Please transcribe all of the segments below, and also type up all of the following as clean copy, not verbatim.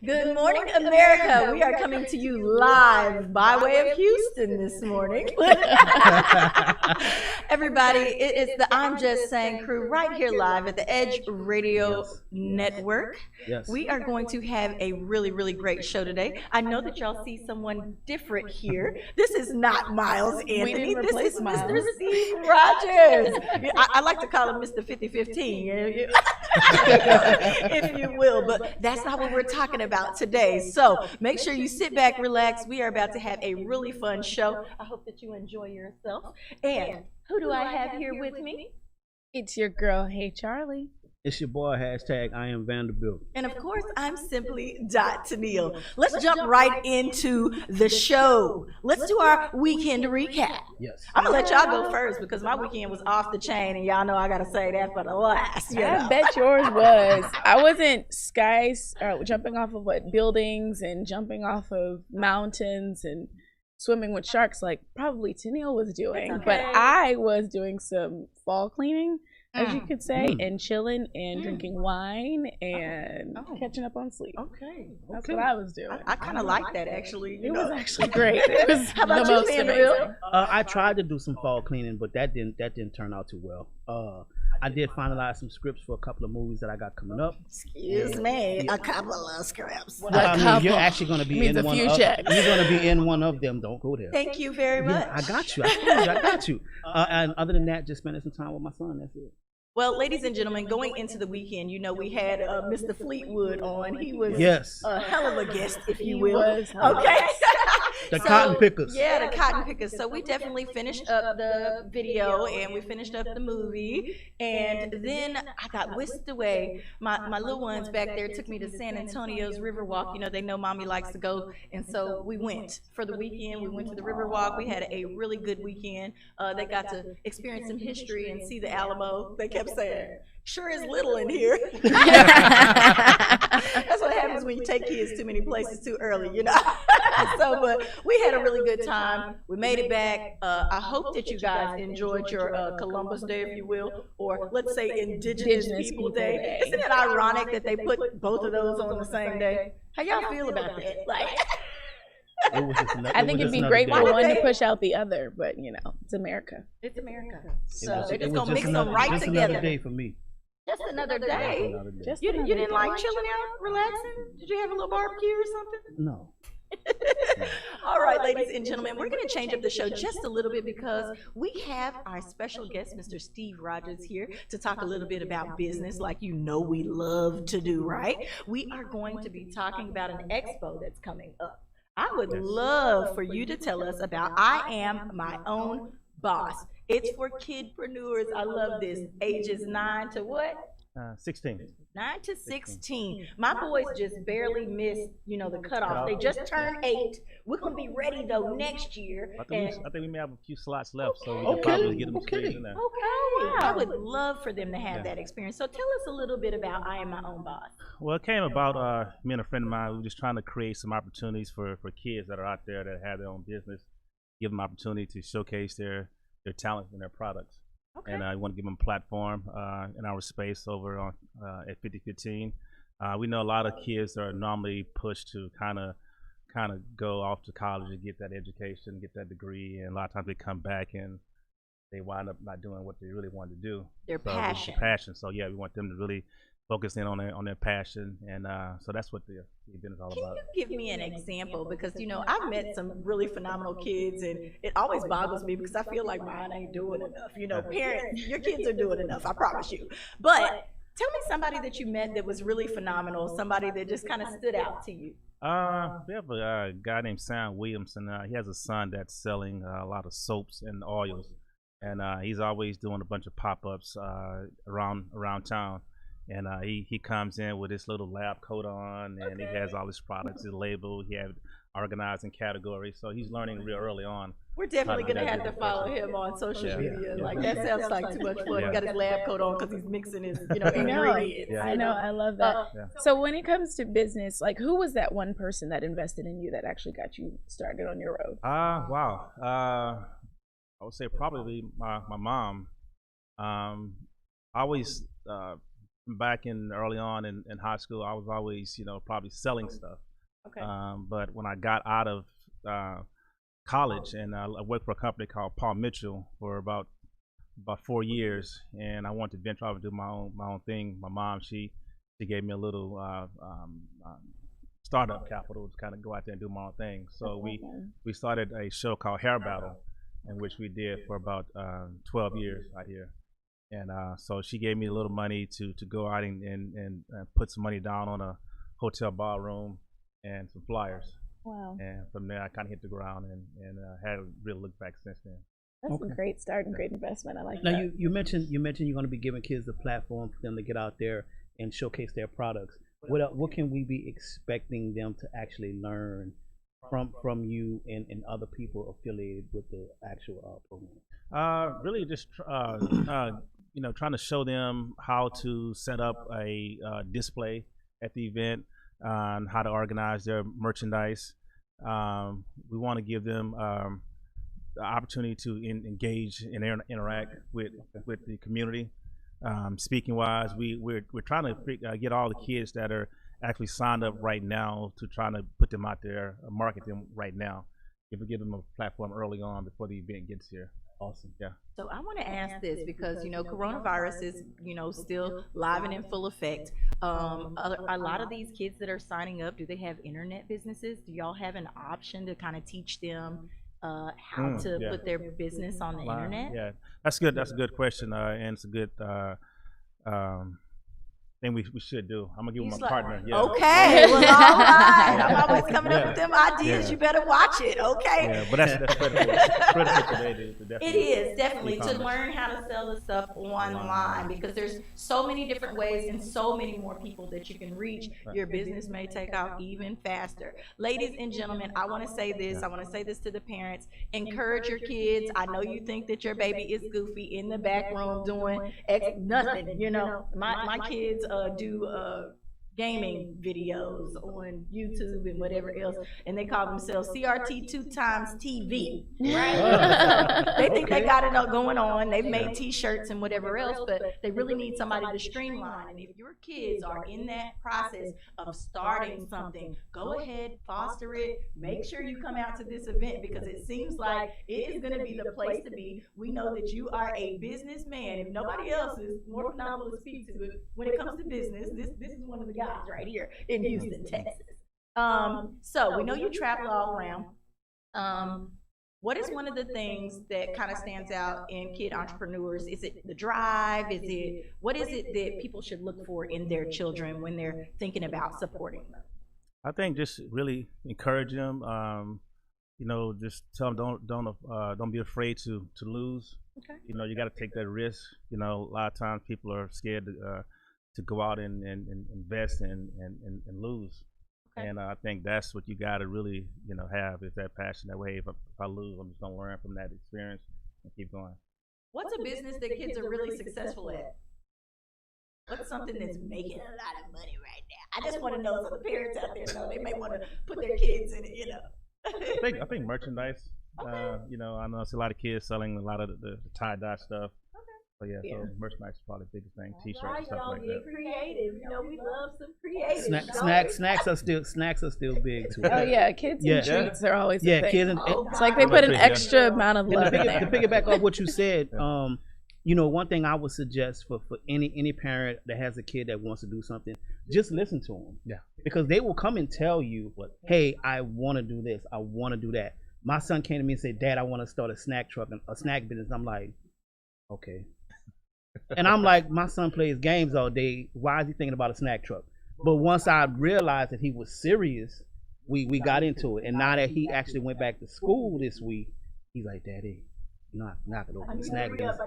Good morning, America. We are coming to you live by way of Houston this morning. Everybody, it is the I'm Just Saying crew right here live at the Edge Radio Yes. Network. Yes. We are going to have a really, really great show today. I know that y'all see someone different here. This is not Miles Anthony. didn't This replace is Mr. Miles. Steve Rogers. I like to call him Mr. 5015, if you will, but that's not what we're talking about today. So make sure you sit back, relax. We are about to have a really fun show. I hope that you enjoy yourself. And who do I have here with me? It's your girl, Hey Charlie. It's your boy, hashtag I am Vanderbilt. And of course, I'm simply Dot Tennille. Let's jump right into the show. Let's do our weekend recap. Yes. I'm gonna let y'all go first because my weekend was off the chain, and y'all know I gotta say that for the last. I bet yours was. I wasn't jumping off of buildings and jumping off of mountains and swimming with sharks like probably Tennille was doing. Okay. But I was doing some fall cleaning, as you could say, and chilling and drinking wine and catching up on sleep. Okay. That's what I was doing. I kind of like that actually. It was actually great. It was How about the you, most Vanderbilt? amazing. I tried to do some fall cleaning, but that didn't turn out too well. I did finalize some scripts for a couple of movies that I got coming up. Excuse me, a couple of scripts. Well, I mean, you're actually going to be means in a one few of. checks. You're going to be in one of them. Don't go there. Thank you very much. Yeah, I got you. I told you, I got you. And other than that, just spending some time with my son. That's it. Well, ladies and gentlemen, going into the weekend, you know, we had Mr. Fleetwood on. He was Yes. a hell of a guest, if you He will. was. Okay. The cotton pickers. Yeah, the cotton pickers. So we definitely finished up the video and we finished up the movie. And then I got whisked away. My little ones back there took me to San Antonio's Riverwalk. You know, they know mommy likes to go. And so we went for the weekend. We went to the Riverwalk. We had a really good weekend. They got to experience some history and see the Alamo. They kept saying, sure is little in here. That's what happens when you take kids too many places too early, you know. So, but we had a really good time. We made it back. I hope that you guys enjoyed your Columbus Day, if you will, or let's say Indigenous People Day. Isn't it ironic that they put both of those on the same day? How y'all feel about that? Like, I think it'd be great for one to push out the other, but you know, it's America. it's America. It So was- they're it just was gonna mix them another- right just together. another day for me. Just another day. Another day. Just You another didn't day. like chilling out, relaxing? Did you have a little barbecue or something? No. All right, ladies and gentlemen, we're going to change up the show just a little bit because we have our special guest, Mr. Steve Rogers, here to talk a little bit about business, like you know we love to do, right? We are going to be talking about an expo that's coming up. I would love for you to tell us about I Am My Own Boss. It's for kidpreneurs. I love this. Ages 9 to what? 16. 9 to 16. My boys just barely missed, you know, the cutoff. They just turned 8. We're gonna be ready though next year. I think we may have a few slots left, so we Okay. can probably get them Okay. straight in there. Okay, I would love for them to have that experience. So tell us a little bit about I Am My Own Boss. Well, it came about me and a friend of mine. We were just trying to create some opportunities for kids that are out there that have their own business, give them opportunity to showcase their talent and their products. Okay. And I want to give them a platform in our space over on at 5015. We know a lot of kids are normally pushed to kind of go off to college and get that education, get that degree, and a lot of times they come back and they wind up not doing what they really wanted to do. Their So, passion. passion. So yeah, we want them to really focus in on their passion, and so that's what the event is all Can about. you give me an example? Because, you know, I've met some really phenomenal kids, and it always boggles me because I feel like mine ain't doing enough. You know, parents, your kids are doing enough, I promise you. But tell me somebody that you met that was really phenomenal, somebody that just kind of stood out to you. We have a guy named Sam Williamson. He has a son that's selling a lot of soaps and oils, and he's always doing a bunch of pop-ups around town. And he comes in with his little lab coat on, and he has all his products, his label. He has organized in categories, so he's learning real early on. We're definitely How to going to do have to that. follow him on social Yeah. media. Yeah. Like, that sounds like too much fun. He Yeah. got his lab coat on because he's mixing his, you know, I know. ingredients. Yeah. I know. I love that. Yeah. So when it comes to business, like who was that one person that invested in you that actually got you started on your road? Wow. I would say probably my mom. I always back in early on in high school, I was always, probably selling stuff. Okay. But when I got out of college, and I worked for a company called Paul Mitchell for about 4 years, and I wanted to venture off and do my own thing. My mom, she gave me a little startup capital to kind of go out there and do my own thing. So we started a show called Hair Battle, in which we did for about 12 years out here. And so she gave me a little money to go out and put some money down on a hotel ballroom and some flyers. Wow. And from there, I kind of hit the ground and hadn't really looked back since then. That's a great start and great investment. I like Now that. you mentioned you're going to be giving kids a platform for them to get out there and showcase their products. What can we be expecting them to actually learn from you and other people affiliated with the actual program? Really just trying to show them how to set up a display at the event, and how to organize their merchandise. We want to give them the opportunity to engage and interact with the community. Speaking wise, we're trying to get all the kids that are actually signed up right now to try to put them out there, market them right now. If we give them a platform early on before the event gets here. Awesome. Yeah. So I want to ask this because, coronavirus is, still live and in full effect. A lot of these kids that are signing up, do they have internet businesses? Do y'all have an option to kind of teach them how to put their business on the internet? Yeah, that's good. That's a good question, and it's a good thing we should do. I'm gonna give my partner. Yeah. Okay, well, all right. I'm always coming up with them ideas. Yeah. You better watch it, okay? Yeah, but that's critical today. To definitely It is definitely to e-commerce. learn how to sell the stuff online, because there's so many different ways and so many more people that you can reach. Your business may take off even faster. Ladies and gentlemen, I want to say this. I want to say this to the parents. Encourage your kids. I know you think that your baby is goofy in the back room doing nothing. My kids do gaming videos on YouTube and whatever else, and they call themselves CRT 2x TV, right? They think they got it all going on. They've made T-shirts and whatever else, but they really need somebody to streamline. And if your kids are in that process of starting something, go ahead, foster it. Make sure you come out to this event, because it seems like it is going to be the place to be. We know that you are a businessman. If nobody else is more phenomenal to speak to it when it comes to business, this is one of the guys right here in Houston, Texas. So we know you travel all around. What is one of the things that kind of stands out in kid entrepreneurs? Is it the drive? What is it that people should look for in their children when they're thinking about supporting them? I think just really encourage them. Just tell them don't be afraid to lose. Okay. You got to take that risk. A lot of times people are scared to go out and invest and lose. Okay. And I think that's what you got to really, have, is that passion, that way. If I lose, I'm just going to learn from that experience and keep going. What's a business that kids are really successful at? What's something that's making a lot of money right now? I just want to know, so the parents out there know they may want to put their kids in it, I think merchandise. Okay. I know it's a lot of kids selling a lot of the tie-dye stuff. So so merchandise is probably the biggest thing. T-shirts and stuff like that. Creative. We love some creative. Snacks are still big too. Oh yeah, kids and treats are always a thing. Kids and it's like they put an extra amount of love in there. To piggyback off what you said, one thing I would suggest for any parent that has a kid that wants to do something, just listen to them. Yeah. Because they will come and tell you, hey, I want to do this, I want to do that. My son came to me and said, Dad, I want to start a snack truck and a snack business. I'm like, okay. And I'm like, my son plays games all day. Why is he thinking about a snack truck? But once I realized that he was serious, we got into it. And now that he actually went back to school this week, he's like, Daddy, I'm not gonna open the snack business.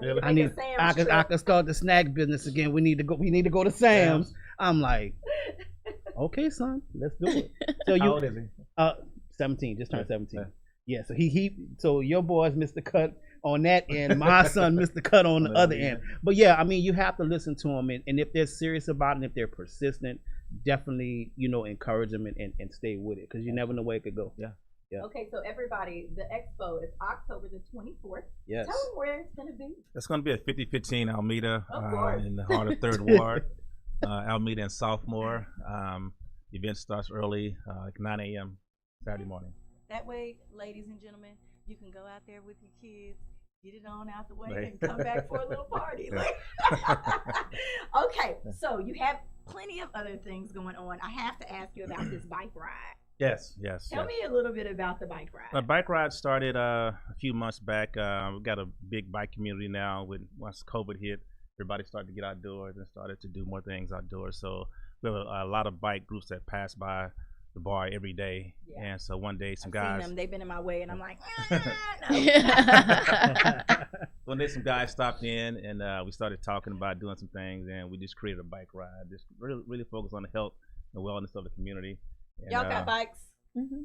I can start the snack business again. We need to go to Sam's. I'm like, okay, son, let's do it. So How old is he? 17, just turned 17. Yeah, so so your boys missed the cut on that end. My son missed the cut on the other end. But yeah, you have to listen to them, and if they're serious about it, and if they're persistent, definitely, encourage them and stay with it, because you never know where it could go. Yeah. Okay, so everybody, the expo is October the 24th. Yes. Tell them where it's going to be. It's going to be at 5015 Alameda in the heart of 3rd Ward. Alameda and Sophomore. Event starts early, like 9 a.m. Saturday morning. That way, ladies and gentlemen, you can go out there with your kids, get it on out the way, and come back for a little party. Okay, so you have plenty of other things going on. I have to ask you about this bike ride. Yes. Tell me a little bit about the bike ride. The bike ride started a few months back. We've got a big bike community now. Once COVID hit, everybody started to get outdoors and started to do more things outdoors. So we have a lot of bike groups that pass by the bar every day. Yeah. And so one day some guys, seen them. They've been in my way, and I'm like, One day some guys stopped in, and we started talking about doing some things, and we just created a bike ride. Just really focus on the health and wellness of the community. And, y'all got bikes? Mm-hmm.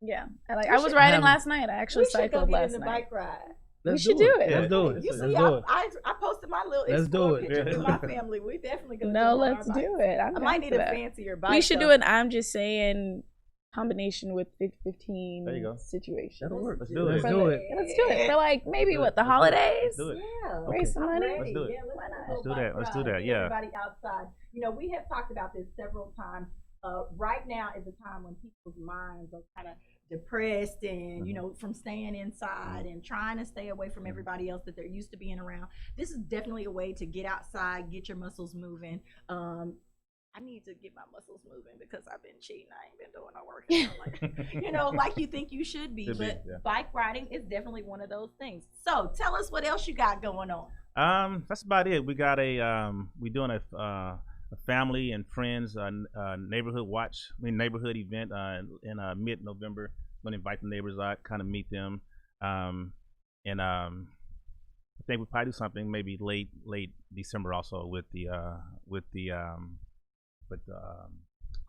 Yeah. I was riding last night. I actually cycled last night. Bike ride. We should do it. Let's do it. You see, I posted my little explore picture with my family. We definitely gonna let's do it. I might need a fancier bike. We should do an I'm just saying combination with 15 there you go. situation. That'll work. Let's do it. Let's do it. For like maybe the holidays. Let's do it. Yeah. Raise some money. Let's do it. Yeah, Let's do that. Yeah. Everybody outside. You know, we have talked about this several times. Right now is a time when people's minds are kind of depressed and, you know, from staying inside and trying to stay away from everybody else that they're used to being around. This is definitely a way to get outside, get your muscles moving. I need to get my muscles moving because I've been cheating. I ain't been doing no work. Like you think you should be. Bike riding is definitely one of those things. So tell us what else you got going on. That's about it. We got we're doing a family and friends neighborhood event in mid-November. I'm going to invite the neighbors out, kind of meet them, and I think we'll probably do something maybe late December also with the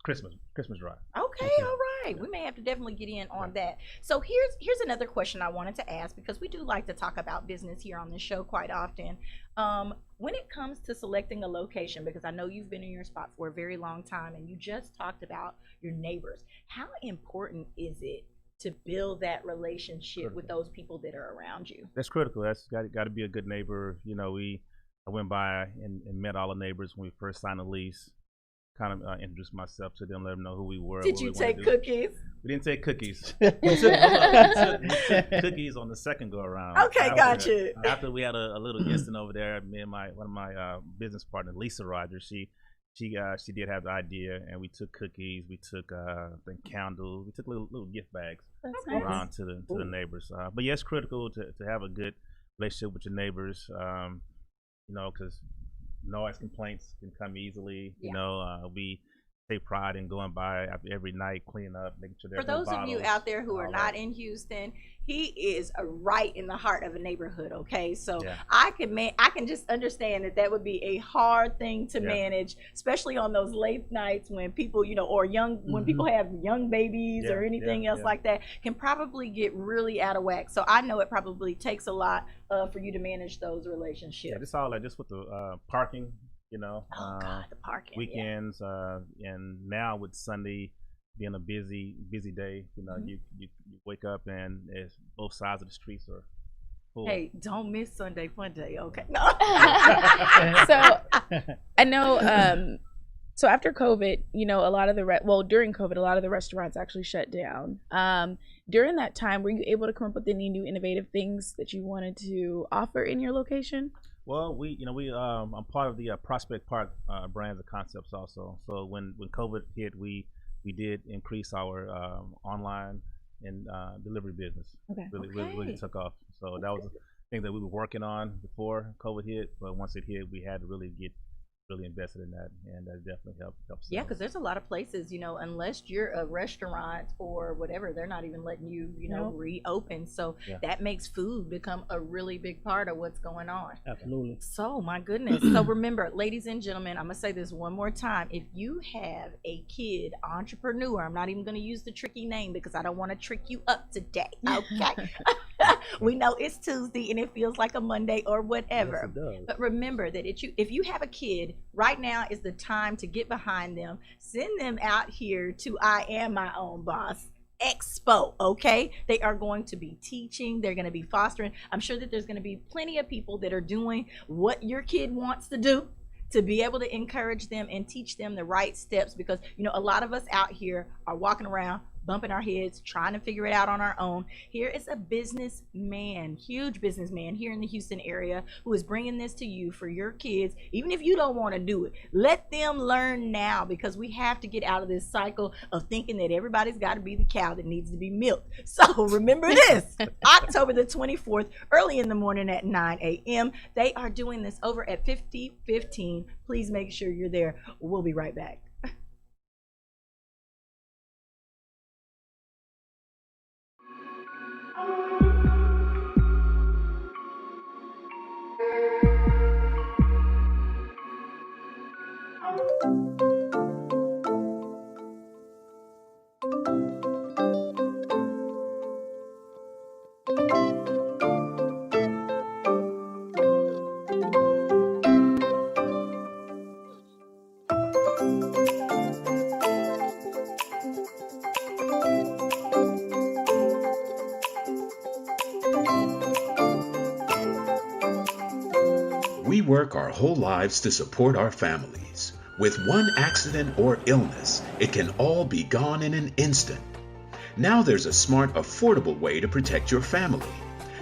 Christmas drive. Okay, all right. We may have to definitely get in on that. So here's another question I wanted to ask, because we do like to talk about business here on the show quite often. When it comes to selecting a location, because I know you've been in your spot for a very long time and you just talked about your neighbors, how important is it to build that relationship with those people that are around you? That's critical. That's got to be a good neighbor. I went by and met all the neighbors when we first signed a lease. Kind of introduced myself to them, let them know who we were. Did you take cookies? We didn't take cookies. we took cookies on the second go around. Okay, gotcha. After we had a little instant over there, me and one of my business partner, Lisa Rogers, she did have the idea, and we took cookies. We took I think candles. We took little gift bags around to the neighbors. But yes, it's critical to have a good relationship with your neighbors. Because noise complaints can come easily. We take pride in going by after every night, cleaning up, making sure there's no bottles. For those of you out there who are not in Houston, he is right in the heart of a neighborhood. Okay, so I can just understand that would be a hard thing to manage, especially on those late nights when people, or when people have young babies or anything else like that, can probably get really out of whack. So I know it probably takes a lot for you to manage those relationships. Yeah, just all that, just with the parking. Oh God, the parking. Weekends, and now with Sunday being a busy day, you wake up and it's both sides of the streets are full. Hey, don't miss Sunday Fun Day, okay? No. So I know. So after COVID, a lot of during COVID, a lot of the restaurants actually shut down. During that time, were you able to come up with any new innovative things that you wanted to offer in your location? Well, I'm part of the Prospect Park brands and concepts also. So when COVID hit, we did increase our online and delivery business. Really took off. So that was a thing that we were working on before COVID hit, but once it hit, we had to really get invested in that, and that definitely helps. Yeah, because there's a lot of places, unless you're a restaurant or whatever, they're not even letting you, reopen. So that makes food become a really big part of what's going on. Absolutely. So my goodness. So remember, ladies and gentlemen, I'm gonna say this one more time. If you have a kid entrepreneur, I'm not even gonna use the tricky name because I don't want to trick you up today. Okay. We know it's Tuesday and it feels like a Monday or whatever. Yes, it does. But remember that if you have a kid, right now is the time to get behind them. Send them out here to I Am My Own Boss Expo, okay? They are going to be teaching. They're going to be fostering. I'm sure that there's going to be plenty of people that are doing what your kid wants to do. to be able to encourage them and teach them the right steps, because a lot of us out here are walking around bumping our heads trying to figure it out on our own. Here is a businessman, huge businessman here in the Houston area, who is bringing this to you for your kids. Even if you don't want to do it, let them learn now, because we have to get out of this cycle of thinking that everybody's got to be the cow that needs to be milked. So remember this, October the 24th, early in the morning at 9 a.m. They are doing this over at 5015. Please make sure you're there. We'll be right back. We work our whole lives to support our families. With one accident or illness, it can all be gone in an instant. Now there's a smart, affordable way to protect your family.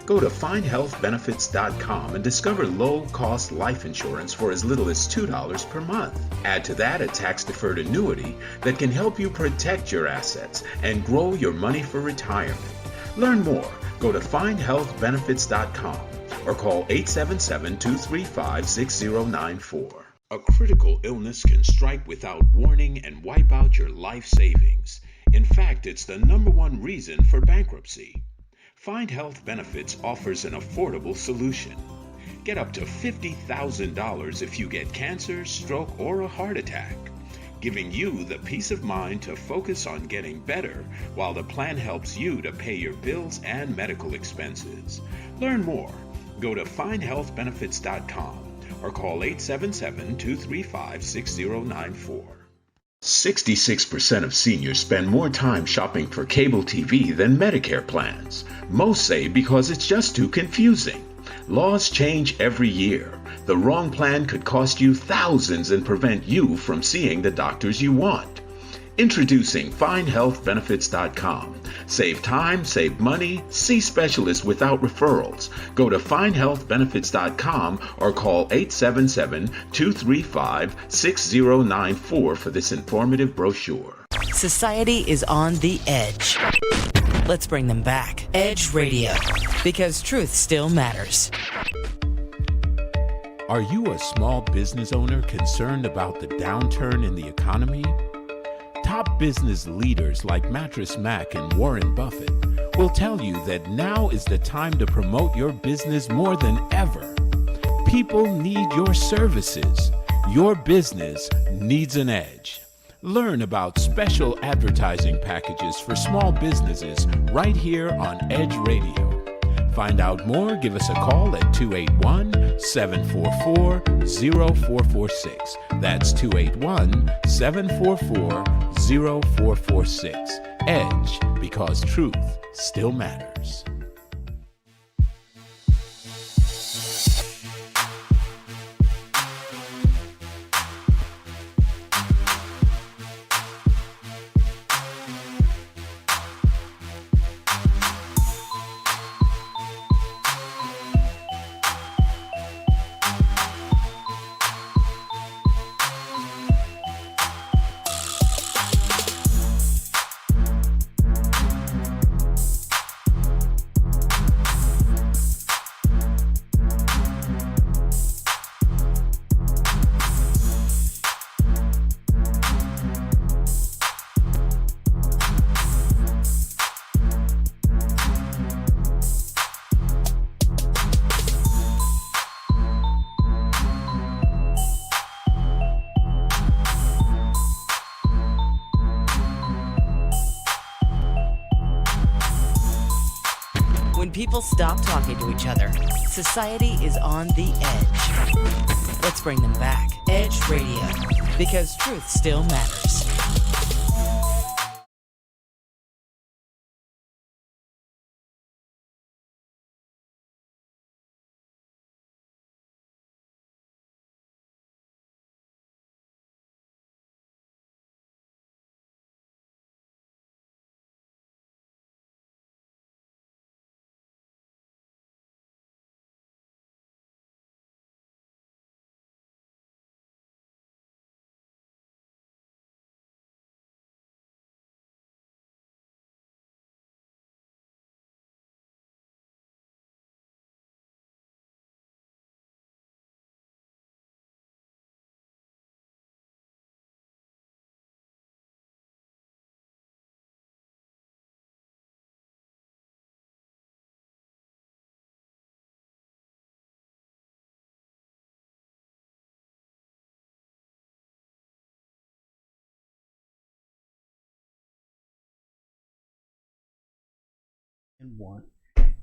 Go to findhealthbenefits.com and discover low-cost life insurance for as little as $2 per month. Add to that a tax-deferred annuity that can help you protect your assets and grow your money for retirement. Learn more. Go to findhealthbenefits.com or call 877-235-6094. A critical illness can strike without warning and wipe out your life savings. In fact, it's the #1 reason for bankruptcy. Find Health Benefits offers an affordable solution. Get up to $50,000 if you get cancer, stroke, or a heart attack, giving you the peace of mind to focus on getting better while the plan helps you to pay your bills and medical expenses. Learn more. Go to findhealthbenefits.com or call 877-235-6094. 66% of seniors spend more time shopping for cable TV than Medicare plans. Most say because it's just too confusing. Laws change every year. The wrong plan could cost you thousands and prevent you from seeing the doctors you want. Introducing FindHealthBenefits.com. Save time, save money, see specialists without referrals. Go to FindHealthBenefits.com or call 877-235-6094 for this informative brochure. Society is on the edge. Let's bring them back. Edge Radio, because truth still matters. Are you a small business owner concerned about the downturn in the economy? Top business leaders like Mattress Mac and Warren Buffett will tell you that now is the time to promote your business more than ever. People need your services. Your business needs an edge. Learn about special advertising packages for small businesses right here on Edge Radio. Find out more, give us a call at 281-744-0446. That's 281-744-0446. Edge, because truth still matters. When people stop talking to each other, society is on the edge. Let's bring them back. Edge Radio, because truth still matters.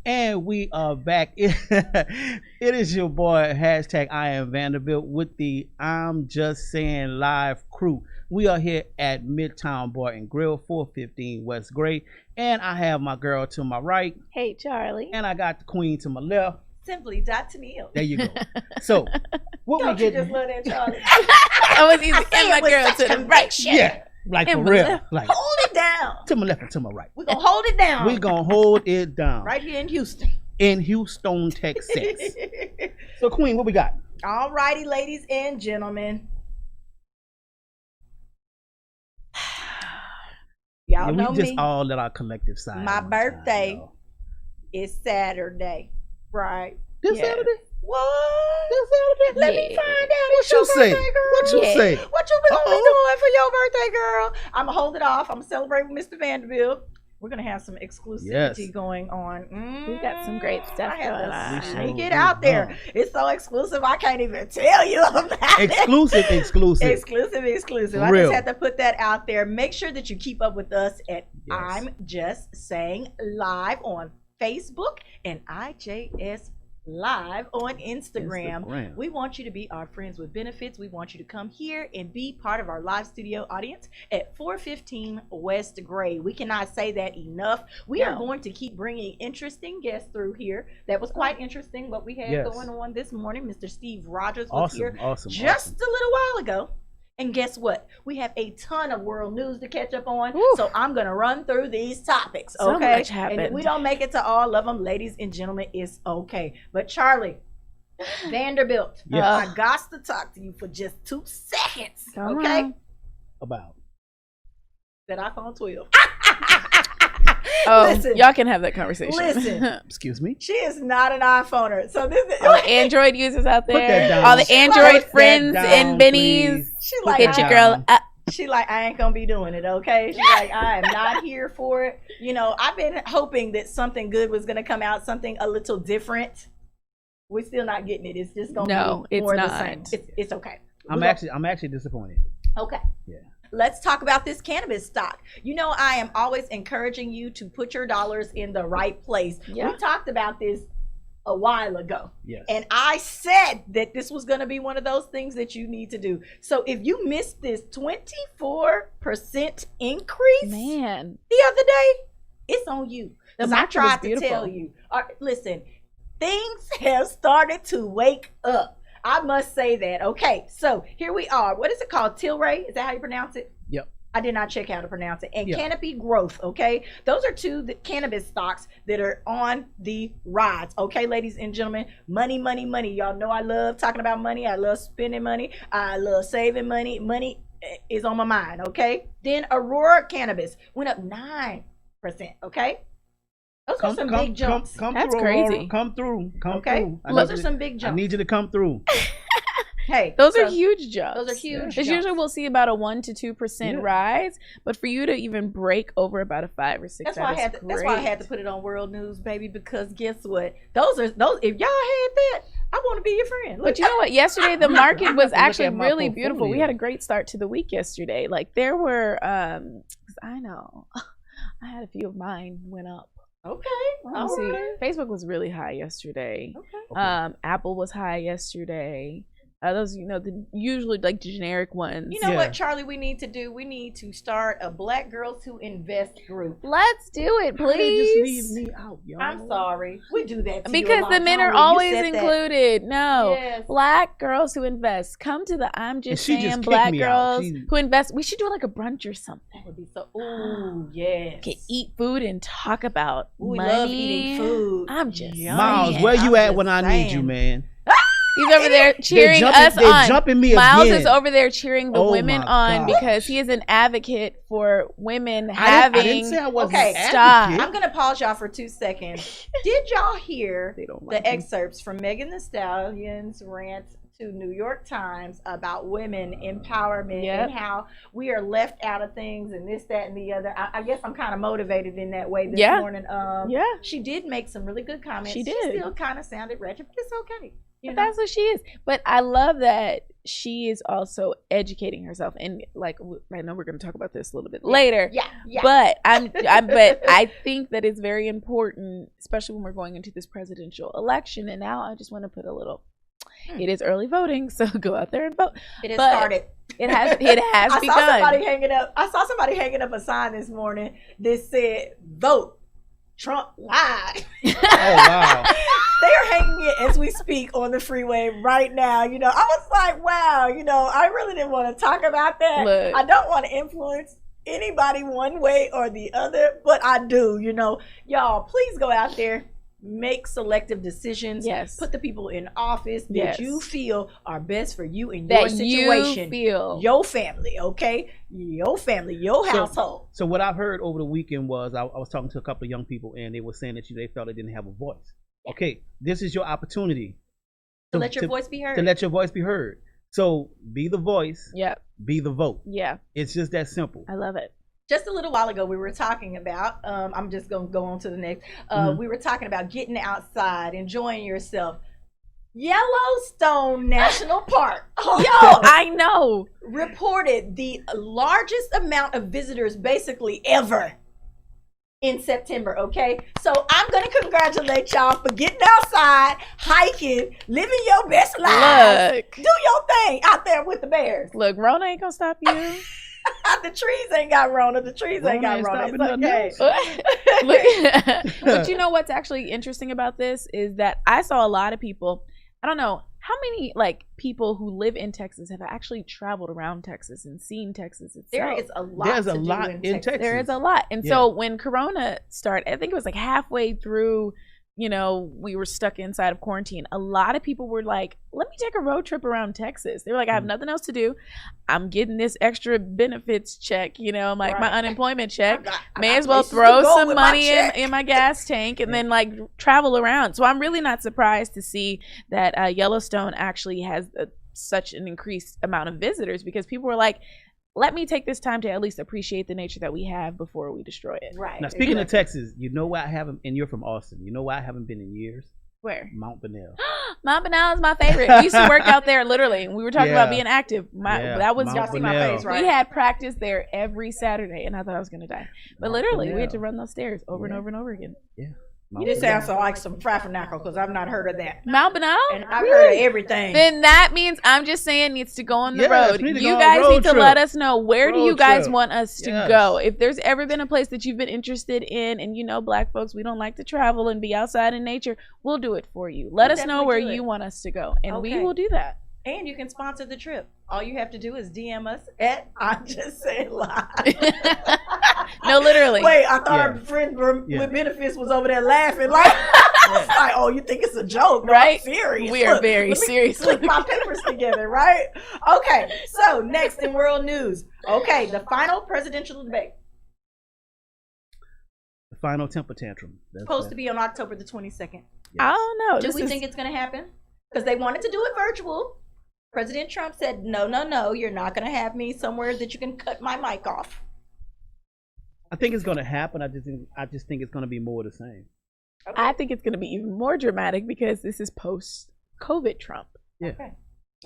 And we are back. It is your boy, hashtag I am Vanderbilt, with the I'm Just Saying Live crew. We are here at Midtown Bar and Grill, 415 West Gray. And I have my girl to my right. Hey, Charlie. And I got the queen to my left. Simply Tennille. There you go. So, what Don't we you get? just love that, Charlie? I was easy. And my girl to the right. Yeah, like And for my real. left. Like Hold it down. to my left and to my right. We're going to hold it down. We're going to hold it down. Right here in Houston. In Houston, Texas. So, Queen, what we got? All righty, ladies and gentlemen. Y'all know we just me. all let our collective side. My one birthday time, y'all. is Saturday, right? This Yeah. Saturday? What? This Saturday? Let me Yeah. find out. What It's your you say? birthday, girl. What you Yeah. say? What you been gonna be Uh-oh. doing for your birthday, girl? I'm gonna hold it off. I'm gonna celebrate with Mr. Vanderbilt. We're gonna have some exclusivity Yes. going on. We got some great stuff I have going to on. sneak We it sure out do. there. It's so exclusive, I can't even tell you about it. Exclusive. Exclusive. I Real. just had to put that out there. Make sure that you keep up with us at Yes. I'm Just Saying Live on Facebook and IJS Live on Instagram. We want you to be our friends with benefits. We want you to come here and be part of our live studio audience at 415 West Gray. We cannot say that enough. We are going to keep bringing interesting guests through here. That was quite interesting what we had Yes. going on this morning. Mr. Steve Rogers was here Awesome. just a little while ago. And guess what? We have a ton of world news to catch up on. Woo. So I'm going to run through these topics. So Okay. much happened. And if we don't make it to all of them, ladies and gentlemen, it's okay. But Charlie, Vanderbilt, Yes. I got to talk to you for just 2 seconds. Come okay. on. About. That iPhone 12. Oh, Listen. y'all can have that conversation. Listen. Excuse me. She is not an iPhoner. So this is All the Android users out Put that there, down. all the Android Put friends that down, and bennies, please. she look like at your I- girl. She like, I ain't gonna be doing it, okay? She's like, I am not here for it. You know, I've been hoping that something good was gonna come out, something a little different. We're still not getting it. It's just gonna No, be it's more of the not. same. It's okay. I'm actually disappointed. Okay. Yeah. Let's talk about this cannabis stock. You know, I am always encouraging you to put your dollars in the right place. Yeah. We talked about this a while ago. Yes. And I said that this was going to be one of those things that you need to do. So if you missed this 24% increase Man, the other day, it's on you. The Because I market tried was to beautiful. tell you. Listen, things have started to wake up. I must say that. Okay, so here we are. What is it called? Tilray? Is that how you pronounce it? Yep. I did not check how to pronounce it. And Yeah. Canopy Growth, okay? Those are two cannabis stocks that are on the rise, okay, ladies and gentlemen? Money, money, money. Y'all know I love talking about money. I love spending money. I love saving money. Money is on my mind, okay? Then Aurora Cannabis went up 9%, okay? Those are some big jumps. Come That's through, crazy. Aurora. Come through. Okay? Through. Those are some big I jumps. need you to come through. Hey, those so are huge jumps. Those are huge Because usually jumps. we'll see about a 1 to 2% Yeah. rise, but for you to even break over about a 5 or 6, That's why I had to. That's why I had to put it on World News, baby. Because guess what? Those. If y'all had that, I want to be your friend. Look, But you know what? Yesterday the market I'm was about to look actually at my really beautiful. We portfolio. had a great start to the week yesterday. Like there were, 'cause I know, I had a few of mine went up. okay. Let me All see. right. Facebook was really high yesterday. Okay. Apple was high yesterday. Those, the usually like generic ones. You know Yeah. what, Charlie? We need to do. We need to start a Black Girls Who Invest group. Let's do it, How they just please. leave me out, y'all. I'm sorry. We do that to you a Because lot, the men don't are we? You always said that. included. No. Yes. Black girls who invest. Come to the I'm Just she just Saying kicked Black me out. girls She- who invest. We should do like a brunch or something. That would be so. Ooh, yes. Can eat food and talk about Ooh, we money. love eating food. I'm just Miles, saying. where you I'm at when I just need you, saying. man? He's over there cheering jumping- us they're on. jumping me Miles again. is over there cheering the Oh women my on gosh. because he is an advocate for women I having. didn't say I wasn't Okay, an stop. advocate. I'm gonna pause y'all for 2 seconds. Did y'all hear They don't the like me. excerpts from Megan Thee Stallion's rant to New York Times about women empowerment Yep. and how we are left out of things and this, that, and the other. I guess I'm kind of motivated in that way this Yeah. morning. Yeah. She did make some really good comments. She did. She still kind of sounded wretched, but it's okay. You But know? that's what she is. But I love that she is also educating herself. And like, I know we're going to talk about this a little bit later. Yeah, yeah. But but I think that it's very important, especially when we're going into this presidential election. And now I just want to put a little. It is early voting, so go out there and vote. It has But started. It has I begun. saw somebody hanging up a sign this morning that said, "Vote Trump live." Oh wow. They are hanging it as we speak on the freeway right now. You know, I was like, wow, you know, I really didn't want to talk about that. Look. I don't want to influence anybody one way or the other, but I do, you know. Y'all, please go out there, make selective decisions. Yes. Put the people in office that Yes. you feel are best for you in your That situation. you feel. Your family, okay? Your family, your household. So what I've heard over the weekend was I was talking to a couple of young people and they were saying that they felt they didn't have a voice. Okay, this is your opportunity To let your voice be heard. To let your voice be heard. So be the voice. Yep. Be the vote. Yeah. It's just that simple. I love it. Just a little while ago, we were talking about, I'm just going to go on to the next. We were talking about getting outside, enjoying yourself. Yellowstone National Park. Yo, I know. Reported the largest amount of visitors basically ever in September, okay? So I'm going to congratulate y'all for getting outside, hiking, living your best life. Look. Do your thing out there with the bears. Look, Rona ain't gonna stop you. The trees ain't got Rona. The trees ain't got Rona. It's okay. Look. But you know what's actually interesting about this is that I saw a lot of people. I don't know how many like people who live in Texas have actually traveled around Texas and seen Texas itself. There is a lot. There's to a do lot in in Texas. Texas. There is a lot. And so when Corona started, I think it was like halfway through, you know, we were stuck inside of quarantine. A lot of people were like, let me take a road trip around Texas. They were like, I have nothing else to do. I'm getting this extra benefits check, you know, like my unemployment check. May as well throw some money in my gas tank and then like travel around. So I'm really not surprised to see that Yellowstone actually has such an increased amount of visitors because people were like, let me take this time to at least appreciate the nature that we have before we destroy it. Right. Now, speaking of Texas, you know why I haven't, and you're from Austin, you know why I haven't been in years? Where? Mount Bonnell. Mount Bonnell is my favorite. We used to work out there literally. We were talking about being active. That was Mount see my Bonnell. face, right? We had practice there every Saturday, and I thought I was gonna die. But Mount literally, we had Bonnell. to run those stairs over and over and over again. Yeah. This sounds like some fraffernacle because I've not heard of that. Mount Bonnell? And I've heard of everything. Then that means I'm just saying needs to go on the Yes, road. we need to You go on guys road need to trip. let us know where do you Road guys trip. want us to Yes. go. If there's ever been a place that you've been interested in, and you know, Black folks, we don't like to travel and be outside in nature, we'll do it for you. Let We'll us know where definitely do you it. want us to go, and we Okay. will do that. And you can sponsor the trip. All you have to do is DM us at I'm Just Saying Live. No, literally. Wait, I thought our Yeah. friend Yeah. with benefits was over there laughing like, like, oh, you think it's a joke? No, Right? I'm serious. We are Look, very let me serious. Click my papers together, right? Okay, so next in world news. Okay, the final presidential debate The final temper tantrum. That's supposed to be on October the 22nd. I don't know. Do we think it's going to happen? Because they wanted to do it virtual. President Trump said, no, you're not going to have me somewhere that you can cut my mic off. I think it's going to happen. I just think it's going to be more of the same. I think it's going to be even more dramatic because this is post-COVID Trump. Yeah.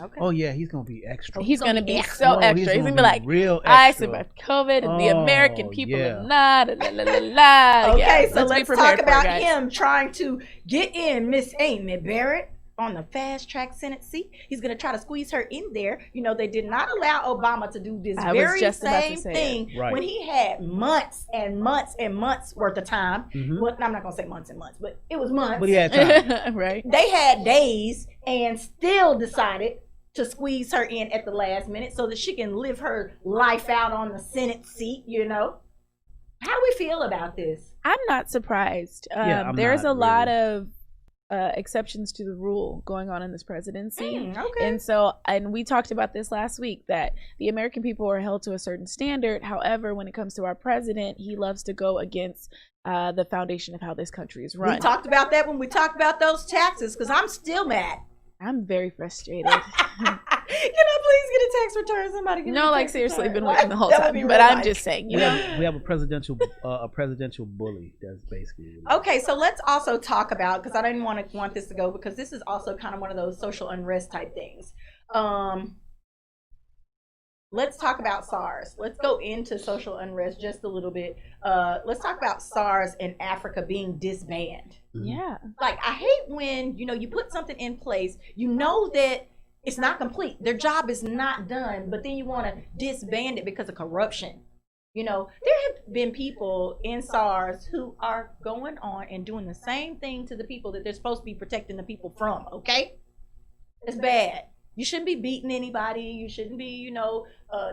Okay. Oh yeah, he's going to be extra. He's going to be extra. so Oh, extra. He's going to be like, real I extra. survived COVID and the American Oh, people yeah. are not. La, la, la, la. Okay, Yeah, so be let's prepared talk for it, about guys. him trying to get in Miss Amy Barrett on the fast track Senate seat. He's going to try to squeeze her in there. You know, they did not allow Obama to do this I was very just about to same say thing it. Right. when he had months and months and months worth of time. Mhm. Well, I'm not going to say months and months, but it was months. But he had time. Right. They had days and still decided to squeeze her in at the last minute so that she can live her life out on the Senate seat, you know. How do we feel about this? I'm not surprised. Yeah, I'm there's not a lot really. of exceptions to the rule going on in this presidency. Okay. And so, and we talked about this last week, that the American people are held to a certain standard. However, when it comes to our president, he loves to go against the foundation of how this country is run. We talked about that when we talked about those taxes, because I'm still mad I'm very frustrated. Can I please get a tax return? Somebody give me No, a like tax seriously, return. been waiting the whole That would time. be But real I'm nice. just saying, We have a presidential bully. That's basically what it is. Okay, so let's also talk about, because I didn't want this to go, because this is also kind of one of those social unrest type things. Let's talk about SARS. Let's go into social unrest just a little bit. Let's talk about SARS in Africa being disbanded. Yeah. Like, I hate when, you put something in place, you know that it's not complete. Their job is not done, but then you want to disband it because of corruption. There have been people in SARS who are going on and doing the same thing to the people that they're supposed to be protecting the people from, okay? It's bad. You shouldn't be beating anybody. You shouldn't be,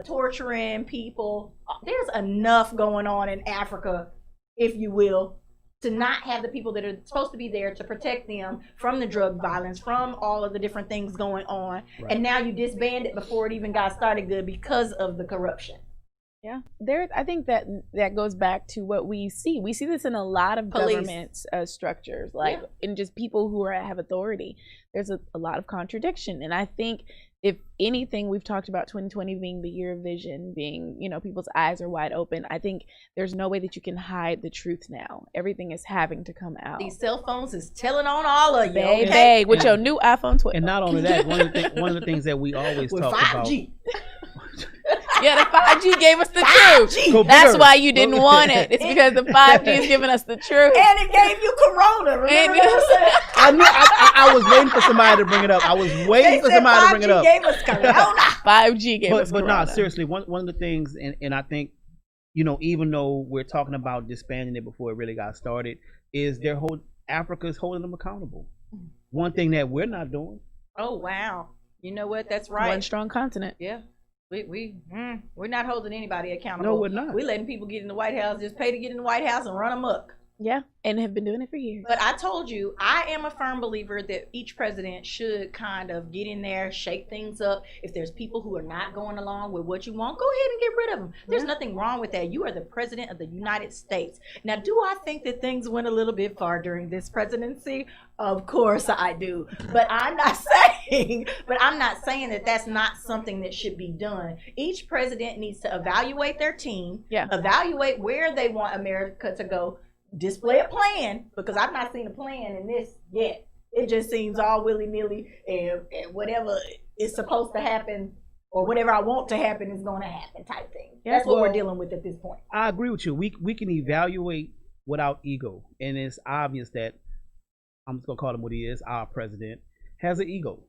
torturing people. There's enough going on in Africa, if you will, to not have the people that are supposed to be there to protect them from the drug violence, from all of the different things going on. Right. And now you disband it before it even got started good because of the corruption. Yeah, I think that goes back to what we see. We see this in a lot of government structures, like in just people who have authority. There's a lot of contradiction, and I think if anything, we've talked about 2020 being the year of vision, being people's eyes are wide open. I think there's no way that you can hide the truth now. Everything is having to come out. These cell phones is telling on all of you, baby, okay? with your new iPhone 12. And not only that, one of the things that we always talk 5G. about. Yeah, the 5G gave us the truth. That's why you didn't want it. It's because the 5G is giving us the truth. And it gave you Corona. Remember I was waiting for somebody to bring it up. I was waiting for somebody to bring it up. 5G gave us Corona. 5G gave us Corona. Corona. But no, seriously, one of the things, and I think, even though we're talking about disbanding it before it really got started, is Africa's holding them accountable. One thing that we're not doing. Oh, wow. You know what? That's right. One strong continent. Yeah. We're not holding anybody accountable. No, we're not. We're letting people get in the White House, just pay to get in the White House and run amok. Yeah, and have been doing it for years. But I told you, I am a firm believer that each president should kind of get in there, shake things up. If there's people who are not going along with what you want, go ahead and get rid of them. There's nothing wrong with that. You are the president of the United States. Now, do I think that things went a little bit far during this presidency? Of course I do. But I'm not saying that that's not something that should be done. Each president needs to evaluate their team, evaluate where they want America to go, display a plan, because I've not seen a plan in this yet. It just seems all willy-nilly, and whatever is supposed to happen or whatever I want to happen is going to happen type thing. That's what we're dealing with at this point. I agree with you. We can evaluate without ego, and it's obvious that, I'm just going to call him what he is, our president, has an ego.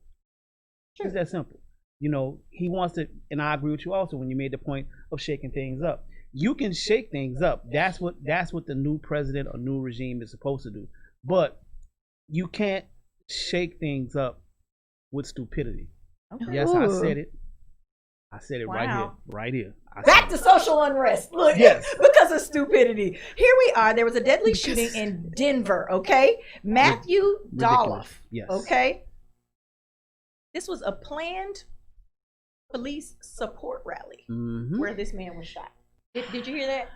Sure. It's that simple. He wants to, and I agree with you also when you made the point of shaking things up. You can shake things up. That's what the new president or new regime is supposed to do. But you can't shake things up with stupidity. Okay. Yes, I said it. I said it right here. Back to social unrest. Look, because of stupidity. Here we are. There was a deadly shooting in Denver, okay? Matthew Dolloff, okay? This was a planned police support rally where this man was shot. Did you hear that?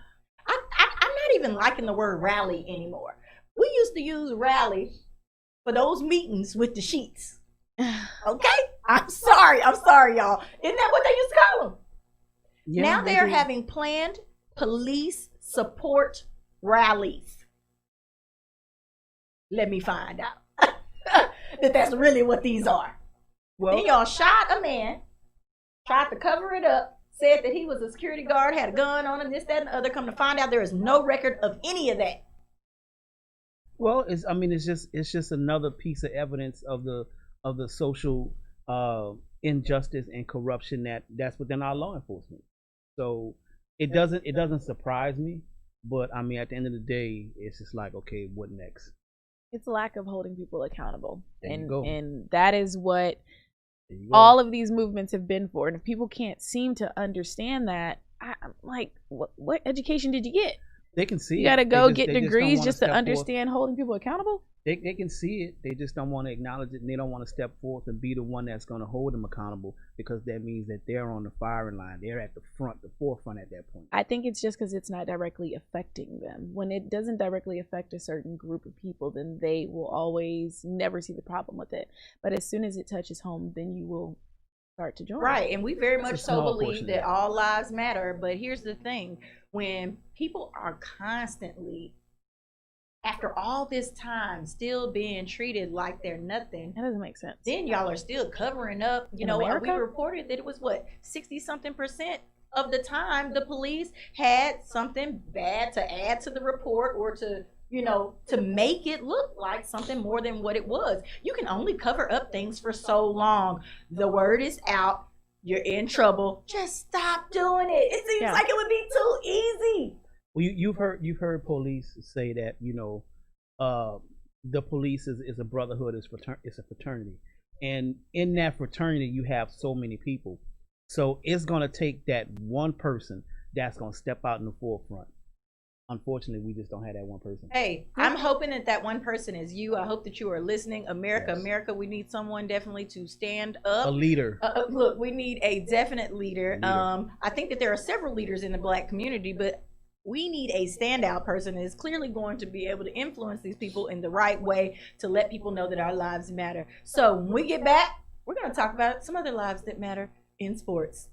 I'm not even liking the word rally anymore. We used to use rally for those meetings with the sheets. Okay? I'm sorry, y'all. Isn't that what they used to call them? Yeah, now they're having planned police support rallies. Let me find out that's really what these are. Well, then y'all shot a man, tried to cover it up, said that he was a security guard, had a gun on him, this, that, and the other. Come to find out, there is no record of any of that. Well, it's just another piece of evidence of the social injustice and corruption that's within our law enforcement. So it doesn't surprise me, but at the end of the day, it's just like, okay, what next? It's a lack of holding people accountable, and that is what all of these movements have been for. And if people can't seem to understand that, I'm like, what education did you get? They can see. You got to go get degrees just to understand holding people accountable. They can see it. They just don't want to acknowledge it, and they don't want to step forth and be the one that's going to hold them accountable, because that means that they're on the firing line. They're at the forefront at that point. I think it's just because it's not directly affecting them. When it doesn't directly affect a certain group of people, then they will always never see the problem with it. But as soon as it touches home, then you will start to join. Right, and we very much so believe portion that all lives matter. But here's the thing: when people are constantly, after all this time, still being treated like they're nothing, That doesn't make sense. then y'all are still covering up. You In know, we America? reported that it was what, 60-something% of the time the police had something bad to add to the report, or to, you know, to make it look like something more than what it was. You can only cover up things for so long. The word is out, you're in trouble. Just stop doing it. It seems Yeah. like it would be too easy. Well, you've heard police say that, you know, the police is a brotherhood, it's a fraternity, and in that fraternity you have so many people, so it's gonna take that one person that's gonna step out in the forefront. Unfortunately, we just don't have that one person. Hey, I'm hoping that that one person is you. I hope that you are listening. America, Yes. America, we need someone definitely to stand up. A leader. Look, we need a definite leader. I think that there are several leaders in the Black community, but we need a standout person that is clearly going to be able to influence these people in the right way, to let people know that our lives matter. So when we get back, we're going to talk about some other lives that matter in sports.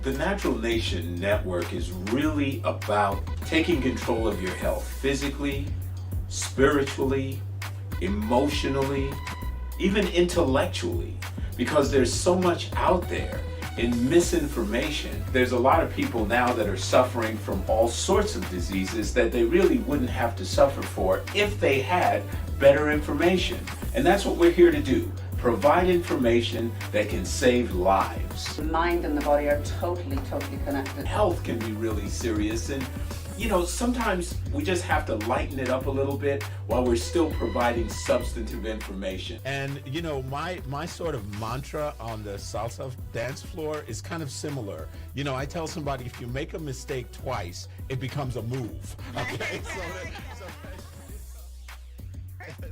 The Natural Nation Network is really about taking control of your health physically, spiritually, emotionally, even intellectually, because there's so much out there in misinformation. There's a lot of people now that are suffering from all sorts of diseases that they really wouldn't have to suffer for if they had better information. And that's what we're here to do. Provide information that can save lives. The mind and the body are totally connected. Health can be really serious, and you know, sometimes we just have to lighten it up a little bit while we're still providing substantive information. And you know, my sort of mantra on the salsa dance floor is kind of similar. You know, I tell somebody, if you make a mistake twice, it becomes a move. Okay,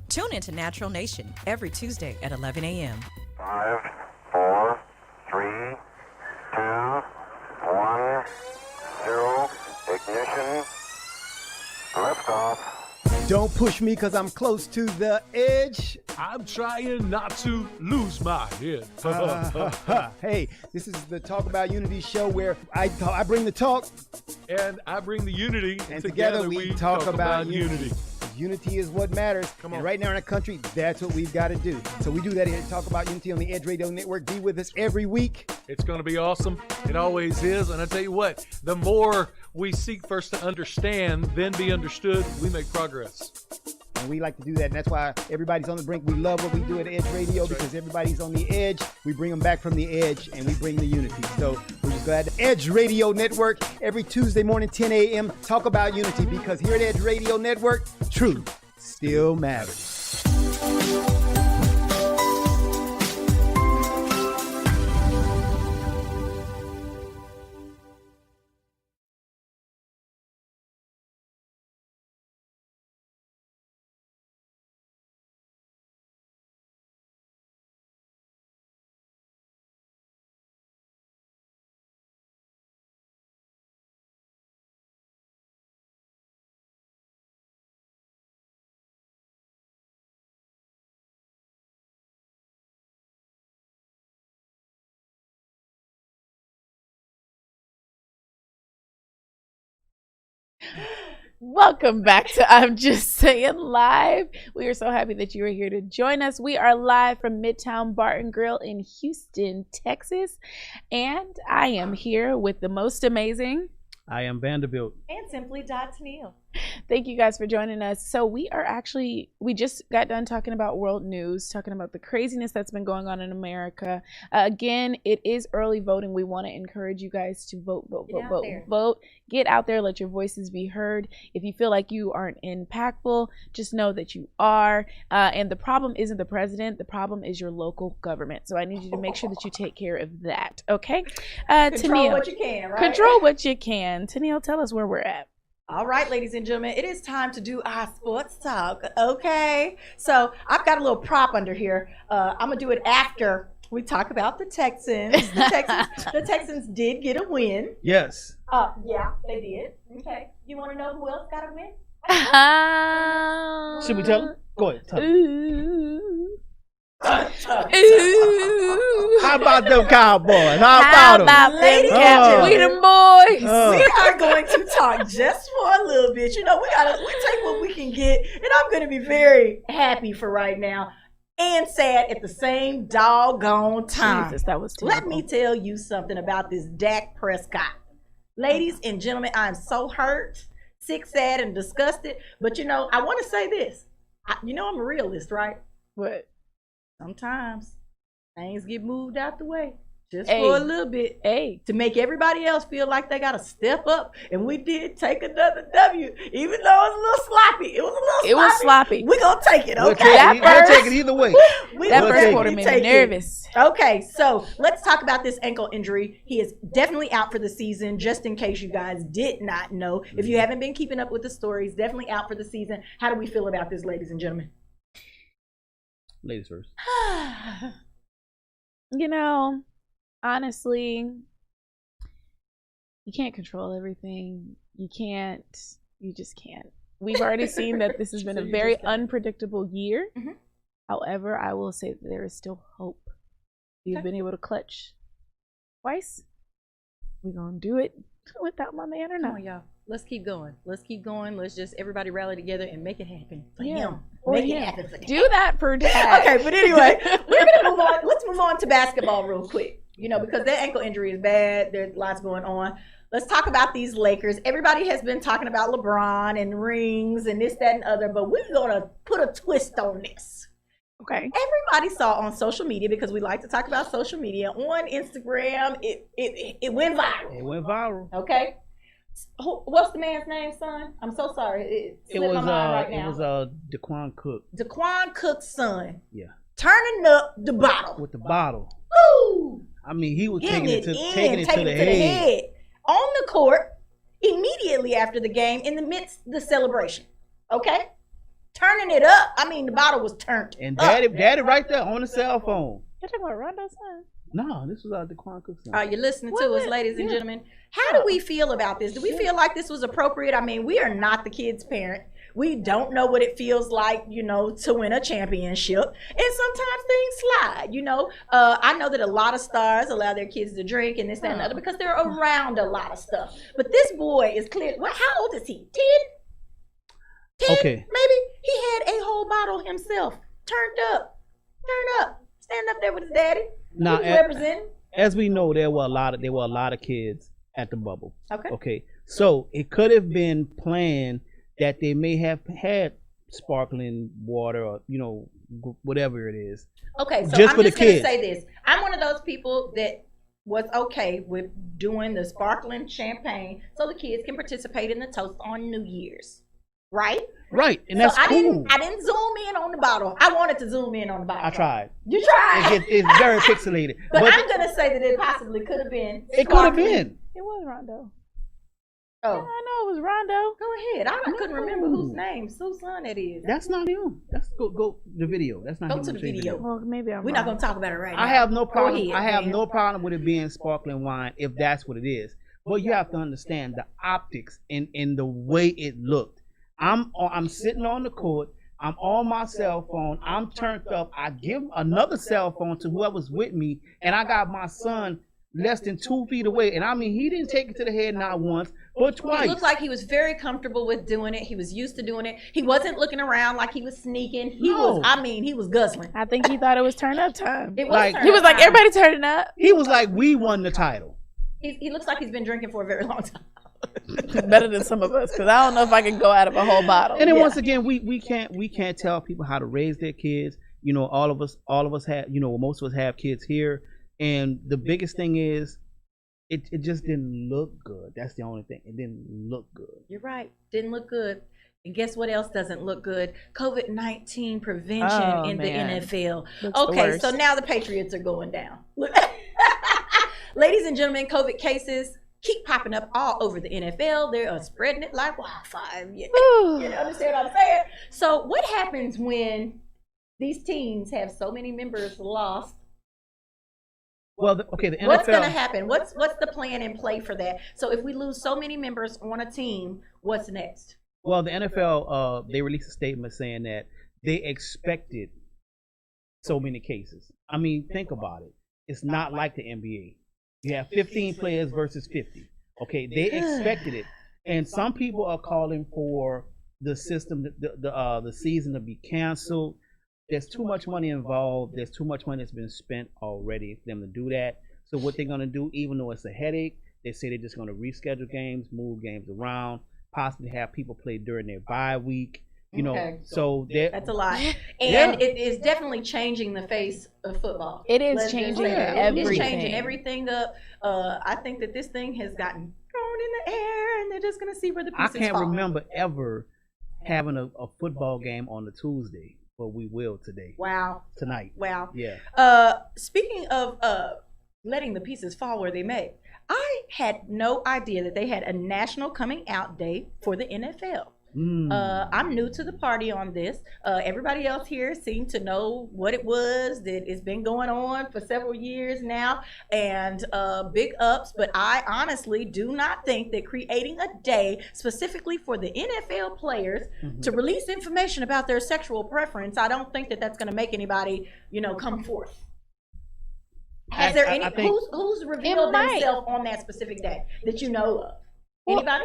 Tune into Natural Nation every Tuesday at 11 a.m. 5, 4, 3, 2, 1, 0, ignition, liftoff. Don't push me because I'm close to the edge. I'm trying not to lose my head. Hey, this is the Talk About Unity show where I bring the talk. And I bring the unity. And together we talk about unity. Unity is what matters. Come on. And right now in our country, that's what we've got to do. So we do that here at Talk About Unity on the Edge Radio Network. Be with us every week. It's going to be awesome. It always is. And I tell you what, the more we seek first to understand, then be understood, we make progress. And we like to do that. And that's why everybody's on the brink. We love what we do at Edge Radio because everybody's on the edge. We bring them back from the edge and we bring the unity. So we're just glad. Edge Radio Network every Tuesday morning, 10 a.m. Talk About Unity, because here at Edge Radio Network, truth still matters. Welcome back to I'm Just Saying Live. We are so happy that you are here to join us. We are live from Midtown Bar and Grill in Houston, Texas. And I am here with the most amazing. I am Vanderbilt. And Simply Tennille. Thank you guys for joining us. So we just got done talking about world news, talking about the craziness that's been going on in America. Again, it is early voting. We want to encourage you guys to vote. Get out there, let your voices be heard. If you feel like you aren't impactful, just know that you are. And the problem isn't the president. The problem is your local government. So I need you to make sure that you take care of that. Okay? Control what you can, right? Control what you can. Tennille, tell us where we're at. All right, ladies and gentlemen, it is time to do our sports talk, okay? So I've got a little prop under here. I'm going to do it after we talk about the Texans. The Texans did get a win. Yes. Yeah, they did. Okay. You want to know who else got a win? Should we tell them? Go ahead. Tell them. Ooh. How about them Cowboys? How about them? Ladies and We them boys. We are going to talk just for a little bit. You know, we take what we can get, and I'm going to be very happy for right now and sad at the same doggone time. Jesus, that was terrible. Let me tell you something about this Dak Prescott. Ladies and gentlemen, I'm so hurt, sick, sad, and disgusted. But you know, I want to say this. I'm a realist, right? What? Sometimes things get moved out the way just for a little bit to make everybody else feel like they got to step up. And we did take another W, even though it was a little sloppy. It was sloppy. We're going to take it, okay? We'll take it either way. That first quarter made me nervous. Okay, so let's talk about this ankle injury. He is definitely out for the season, just in case you guys did not know. If you haven't been keeping up with the stories, definitely out for the season. How do we feel about this, ladies and gentlemen? Ladies first. You know, honestly, you can't control everything. You just can't. We've already seen that this has been a very unpredictable year. Mm-hmm. However, I will say that there is still hope. You've been able to clutch twice. We're going to do it without my man or not. Come on, y'all. Let's keep going. Let's just everybody rally together and make it happen for him. Make it happen for do that for Dad. Okay, but anyway, we're going to move on. Let's move on to basketball real quick. Because that ankle injury is bad. There's lots going on. Let's talk about these Lakers. Everybody has been talking about LeBron and rings and this, that, and other, but we're going to put a twist on this. Okay. Everybody saw on social media, because we like to talk about social media, on Instagram, it went viral. It went viral. Okay. What's the man's name, son? I'm so sorry. It was my mind right now. It was Daquan Cook. Daquan Cook's son. Yeah. Turning up the bottle. With the bottle. Woo! I mean, he was taking it to the head. On the court, immediately after the game, in the midst of the celebration. Okay? Turning it up. I mean, the bottle was turned and up. Daddy right there on the cell phone. You're talking about Rondo's son? No, this was Daquan Cook's son. Are you listening to us, ladies and gentlemen? How do we feel about this? Do we feel like this was appropriate? I mean, we are not the kid's parent. We don't know what it feels like, to win a championship. And sometimes things slide, I know that a lot of stars allow their kids to drink and this, that, and other because they're around a lot of stuff. But this boy is clear. How old is he? 10? Okay. Maybe he had a whole bottle himself. Turned up. Stand up there with his daddy. Now, representing. As we know, there were a lot of kids at the bubble. Okay. So it could have been planned that they may have had sparkling water or whatever it is. Okay, so just I'm for just the gonna kids. say this. I'm one of those people that was okay with doing the sparkling champagne so the kids can participate in the toast on New Year's. Right? Right, and that's cool. I didn't zoom in on the bottle. I wanted to zoom in on the bottle. I tried. You tried? It's very pixelated. But I'm going to say that it possibly could have been. It could have been. It was Rondo. Oh. Yeah, I know it was Rondo. Go ahead. I couldn't remember whose son that is. That's not him. That's go the video. That's not him. Go to the video. Well, maybe we're not going to talk about it right now. I have no problem. Go ahead, I have no problem with it being sparkling wine if that's what it is. But you have to understand the optics and the way it looked. I'm sitting on the court. I'm on my cell phone. I'm turned up. I give another cell phone to whoever's with me, and I got my son less than 2 feet away. And I mean, he didn't take it to the head not once, but twice. It looked like he was very comfortable with doing it. He was used to doing it. He wasn't looking around like he was sneaking. He was guzzling. I think he thought it was turn up time. It was He was like, everybody turning up. He was like, we won the title. He looks like he's been drinking for a very long time. Better than some of us, because I don't know if I can go out of a whole bottle. And then once again, we can't tell people how to raise their kids. You know, all of us have, you know, most of us have kids here, and the biggest thing is, it just didn't look good. That's the only thing. It didn't look good. You're right. Didn't look good. And guess what else doesn't look good? COVID-19 prevention in the NFL. Okay, so now the Patriots are going down. Ladies and gentlemen, COVID cases keep popping up all over the NFL. They are spreading it like wildfire. You understand what I'm saying? So what happens when these teams have so many members lost? Well, the NFL. What's going to happen? What's the plan in play for that? So if we lose so many members on a team, what's next? Well, the NFL, they released a statement saying that they expected so many cases. I mean, think about it. It's not like the NBA. You have 15 players versus 50. Okay, they expected it, and some people are calling for the system, the season to be canceled. There's too much money involved. There's too much money that's been spent already for them to do that. So what they're gonna do, even though it's a headache, they say they're just gonna reschedule games, move games around, possibly have people play during their bye week. You know, so that's a lot, and it is definitely changing the face of football. It is changing everything. It's changing everything up. I think that this thing has gotten thrown in the air, and they're just going to see where the pieces I can't fall. remember ever having a football game on a Tuesday, but we will today. Wow. Tonight. Wow. Yeah. Speaking of letting the pieces fall where they may, I had no idea that they had a national coming out day for the NFL. I'm new to the party on this. Everybody else here seemed to know what it was, that it's been going on for several years now, and big ups, but I honestly do not think that creating a day specifically for the NFL players to release information about their sexual preference, I don't think that that's going to make anybody, come forth. Has there any, who's revealed themselves on that specific day that you know of? Anybody?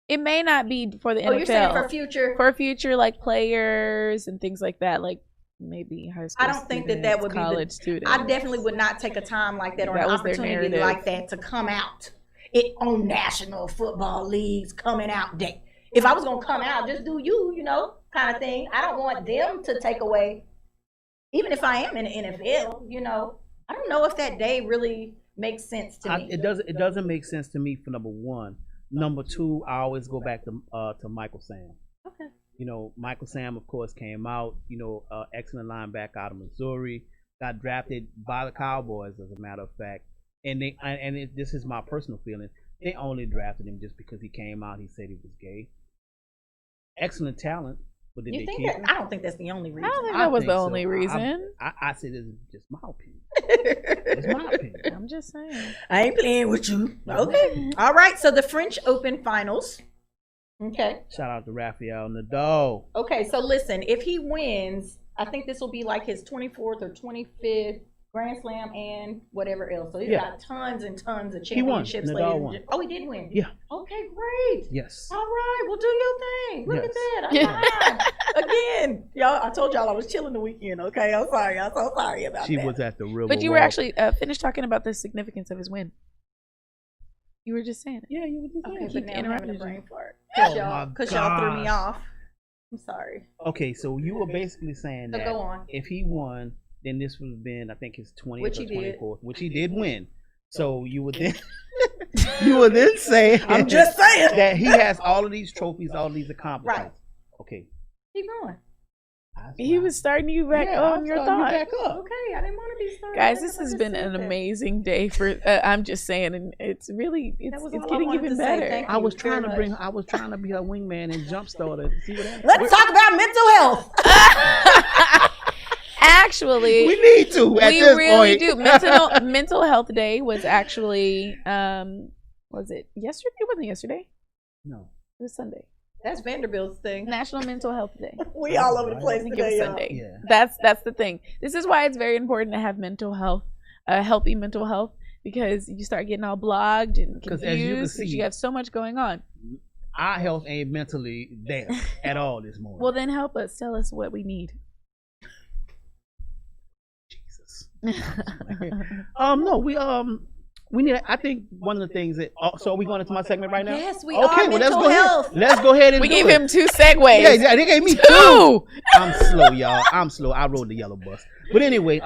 It may not be for the NFL. Oh, you're saying for future? For future, like, players and things like that, like maybe high school I don't think that would be college students. I definitely would not take a time like that or an opportunity like that to come out on National Football League's coming out day. If I was going to come out, just do you, kind of thing. I don't want them to take away, even if I am in the NFL, I don't know if that day really makes sense to me. It doesn't make sense to me for number one. Number two, I always go back to Michael Sam. Okay. Michael Sam, of course, came out, excellent linebacker out of Missouri, got drafted by the Cowboys, as a matter of fact. And this is my personal feeling. They only drafted him just because he came out, he said he was gay. Excellent talent. But did they keep him? I don't think that's the only reason. I don't think that was the only reason. I said this is just my opinion. It's my opinion. I'm just saying. I ain't playing with you. Okay. All right. So the French Open finals. Okay. Shout out to Rafael Nadal. Okay. So listen, if he wins, I think this will be like his 24th or 25th Grand Slam and whatever else. So he's got tons and tons of championships. Nadal won. Oh, he did win? Yeah. Okay, great. Yes. All right. Well, do your thing. Look at that. Again, y'all, I told y'all I was chilling the weekend, okay? I'm sorry. I'm so sorry about that. She was at the River But you were actually finished talking about the significance of his win. You were just saying it. Yeah, you were just saying it. Okay, but now I'm having a interrupted brain you. fart. Oh Because y'all threw me off. I'm sorry. Okay, so you were basically saying So that go on. if he won, then this would have been, I think, his 20th Which or he did. 24th, which he did win. So you would then say, I'm just saying that he has all of these trophies, all of these accomplishments. Right. Okay. Keep going. He was starting you back on your thought. Okay, I didn't want to be started. Guys, this has been an amazing day for. I'm just saying, and it's really it's getting even better. I was trying to be her wingman and jumpstart it. See what happens. Let's talk about mental health. Actually, we need to. We really do. Mental Health Day was actually was it yesterday? It wasn't yesterday. No, it was Sunday. That's Vanderbilt's thing. National Mental Health Day. We all over the place I think today, it was Sunday. Yeah. That's the thing. This is why it's very important to have mental health a healthy mental health, because you start getting all blogged and confused as you can because see, you have so much going on. Our health ain't mentally there at all this morning. Well, then help us. Tell us what we need. Jesus. No, we need. I think one of the things that. So are we going into my segment right now? Yes, we okay, are. Well, mental let's go health. ahead. Let's go ahead and we do gave it. him 2 segues. Yeah, they gave me 2. I'm slow, y'all. I'm slow. I rode the yellow bus. But anyway,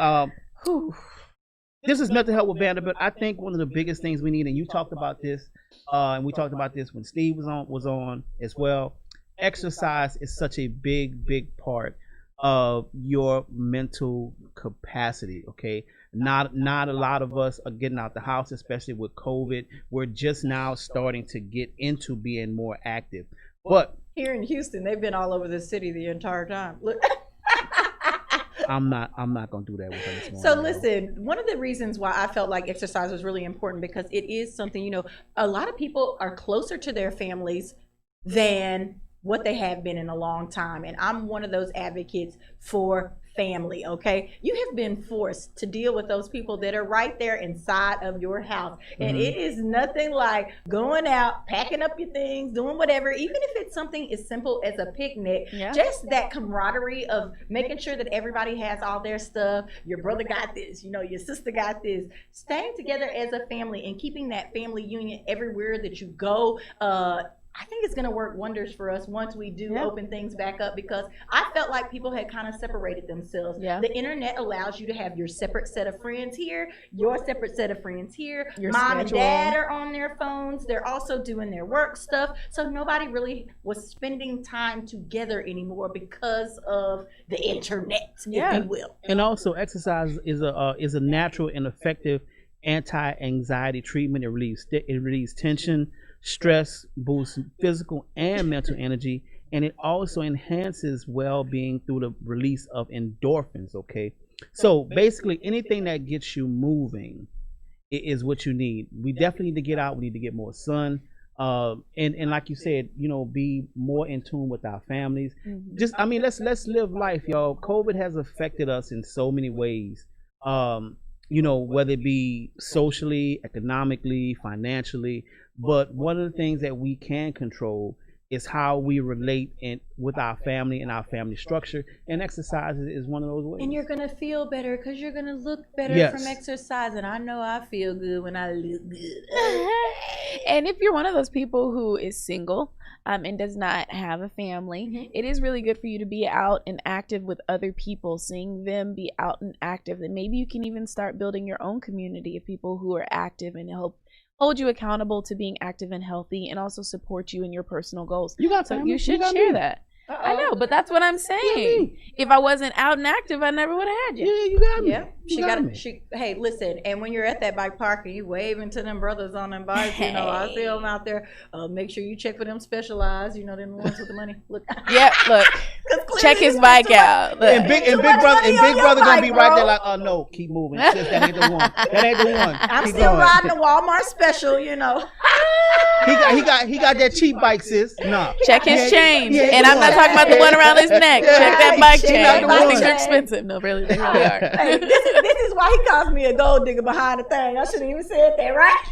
this is mental health with Vanderbilt. I think one of the biggest things we need, and you talked about this, and we talked about this when Steve was on as well. Exercise is such a big part of your mental capacity. Okay, not a lot of us are getting out the house, especially with COVID. We're just now starting to get into being more active. But here in Houston, they've been all over the city the entire time. Look. I'm not gonna do that with her this morning. So listen, one of the reasons why I felt like exercise was really important, because it is something, you know, a lot of people are closer to their families than what they have been in a long time. And I'm one of those advocates for family, okay? You have been forced to deal with those people that are right there inside of your house. And it is nothing like going out, packing up your things, doing whatever, even if it's something as simple as a picnic, just that camaraderie of making sure that everybody has all their stuff. Your brother got this, you know, your sister got this. Staying together as a family and keeping that family union everywhere that you go, I think it's going to work wonders for us once we do open things back up, because I felt like people had kind of separated themselves. The internet allows you to have your separate set of friends here, your separate set of friends here. Your Mom schedule. and dad are on their phones. They're also doing their work stuff. So nobody really was spending time together anymore because of the internet, if you will. And also, exercise is a natural and effective anti-anxiety treatment. It relieves tension, stress, boosts physical and mental energy, and it also enhances well-being through the release of endorphins. Okay, so basically anything that gets you moving is what you need. We definitely need to get out. We need to get more sun, and like you said, you know, be more in tune with our families. Just, I mean, let's live life, y'all. COVID has affected us in so many ways. You know, whether it be socially, economically, financially. But one of the things that we can control is how we relate with our family and our family structure. And exercise is one of those ways. And you're going to feel better because you're going to look better from exercise. And I know I feel good when I look good. And if you're one of those people who is single and does not have a family, it is really good for you to be out and active with other people, seeing them be out and active. And maybe you can even start building your own community of people who are active and help hold you accountable to being active and healthy, and also support you in your personal goals. You got so family. you should got share me. that. I know, but that's what I'm saying. If I wasn't out and active, I never would have had you. Yeah, you got me. Yeah, she got it. Hey, listen, and when you're at that bike park and you waving to them brothers on them bikes, you know, I see them out there. Make sure you check for them Specialized, you know, them ones with the money. Look. Yeah, look. Check his bike out. Look. And big brother gonna be right there like, oh no, keep moving. Sis, that ain't the one. That ain't the one. I'm keep still going. riding the Walmart special, you know. He got that cheap bike, sis. Nah. Check his chain. And I'm not talking about the one around his neck. Check that bike chain. Those things are expensive. No, really, they really are. Hey, this is why he calls me a gold digger behind the thing. I shouldn't even said that, right?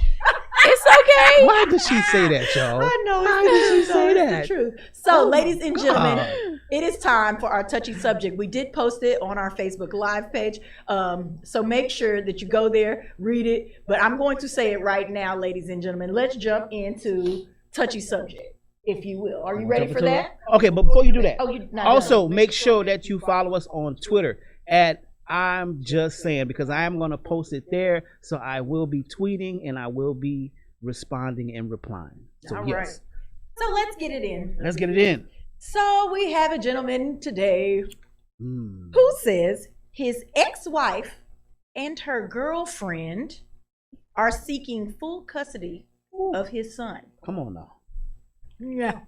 It's okay. Why did she say that, y'all? I know. Why did she say that? It's the truth. So, ladies and gentlemen, it is time for our touchy subject. We did post it on our Facebook Live page. So make sure that you go there, read it. But I'm going to say it right now, ladies and gentlemen. Let's jump into touchy subject, if you will. Are you ready for that? Okay, but before you do that, you're not also done. make sure that you follow us on Twitter at I'm Just Saying, because I am going to post it there. So I will be tweeting and I will be responding and replying. So All yes. right. So let's get it in. Let's get it in. So we have a gentleman today who says his ex-wife and her girlfriend are seeking full custody of his son. Come on now. Yeah.